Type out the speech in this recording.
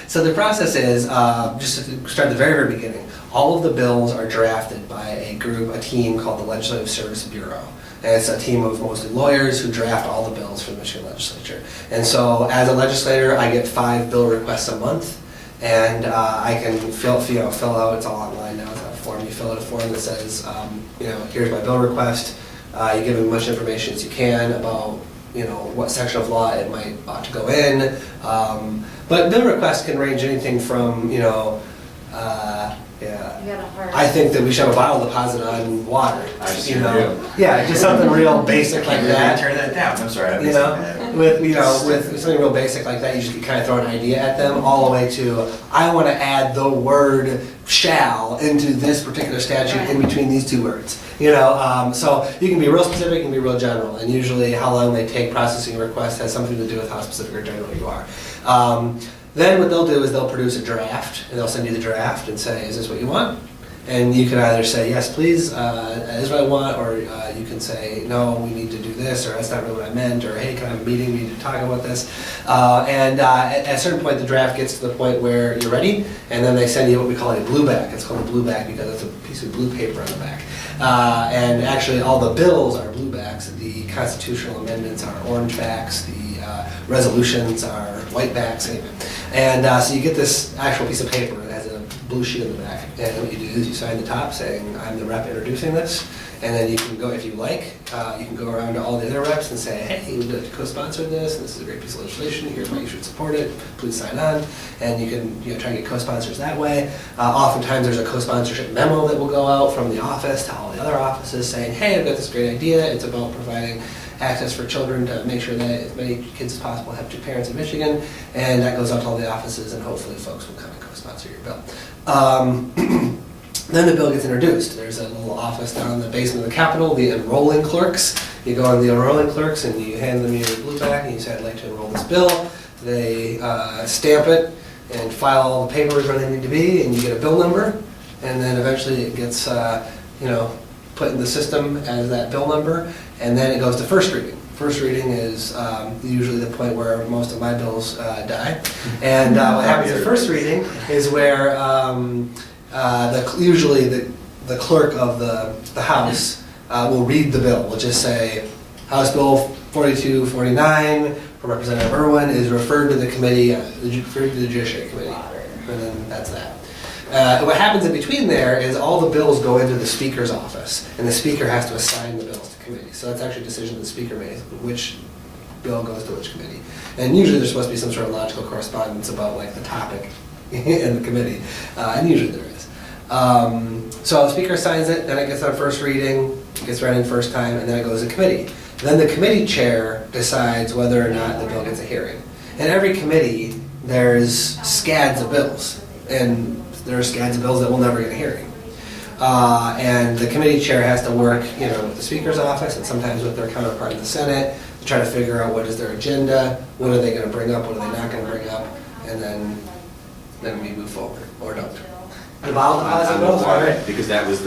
So the process is, just to start at the very, very beginning, all of the bills are drafted by a team called the Legislative Service Bureau. And it's a team of mostly lawyers who draft all the bills for the Michigan legislature. And so as a legislator, I get 5 bill requests a month, and I can fill out, it's all online now, it's a form. You fill out a form that says, here's my bill request. You give them as much information as you can about what section of law it ought to go in. But bill requests can range anything from, I think that we should have a bottle deposit on water. Yeah, just something real basic like that. Turn that down. I'm sorry. With something real basic like that, you just kind of throw an idea at them, all the way to I want to add the word "shall" into this particular statute in between these 2 words. So you can be real specific, you can be real general, and usually how long they take processing a request has something to do with how specific or general you are. Then what they'll do is they'll produce a draft, and they'll send you the draft and say, is this what you want? And you can either say, yes, please, that is what I want, or you can say, no, we need to do this, or that's not really what I meant, or hey, can I have a meeting, we need to talk about this. At a certain point, the draft gets to the point where you're ready, and then they send you what we call a blue back. It's called a blue back because it's a piece of blue paper on the back. And actually, all the bills are blue backs. The constitutional amendments are orange backs. The resolutions are white backs. And so you get this actual piece of paper that has a blue sheet in the back. And what you do is you sign the top saying, I'm the rep introducing this. And then you can go, if you like, you can go around to all the other reps and say, hey, we'd like to co-sponsor this, and this is a great piece of legislation, here's why you should support it, please sign on. And you can try and get co-sponsors that way. Oftentimes there's a co-sponsorship memo that will go out from the office to all the other offices saying, hey, I've got this great idea, it's about providing access for children to make sure that as many kids as possible have 2 parents in Michigan, and that goes out to all the offices, and hopefully folks will come and co-sponsor your bill. Then the bill gets introduced. There's a little office down in the basement of the Capitol, the enrolling clerks. You go on the enrolling clerks and you hand them your blue back and you say, I'd like to enroll this bill. They stamp it and file all the papers where they need to be, and you get a bill number, and then eventually it gets put in the system as that bill number, and then it goes to first reading. First reading is usually the point where most of my bills die. And what happens at first reading is where usually the clerk of the House will read the bill. We'll just say, House Bill 4249 from Representative Irwin is referred to the committee, referred to the Judiciary Committee, and then that's that. What happens in between there is all the bills go into the Speaker's office, and the Speaker has to assign the bills to committees. So that's actually a decision the Speaker makes, which bill goes to which committee. And usually there's supposed to be some sort of logical correspondence about the topic in the committee, and usually there is. So the Speaker signs it, then it gets on first reading, it gets read in first time, and then it goes to committee. Then the committee chair decides whether or not the bill gets a hearing. In every committee, there's scads of bills, and there are scads of bills that will never get a hearing. And the committee chair has to work with the Speaker's office and sometimes with their counterpart in the Senate to try to figure out what is their agenda, what are they going to bring up, what are they not going to bring up, and then we move forward, or don't. The bottle deposit bills? Because that was the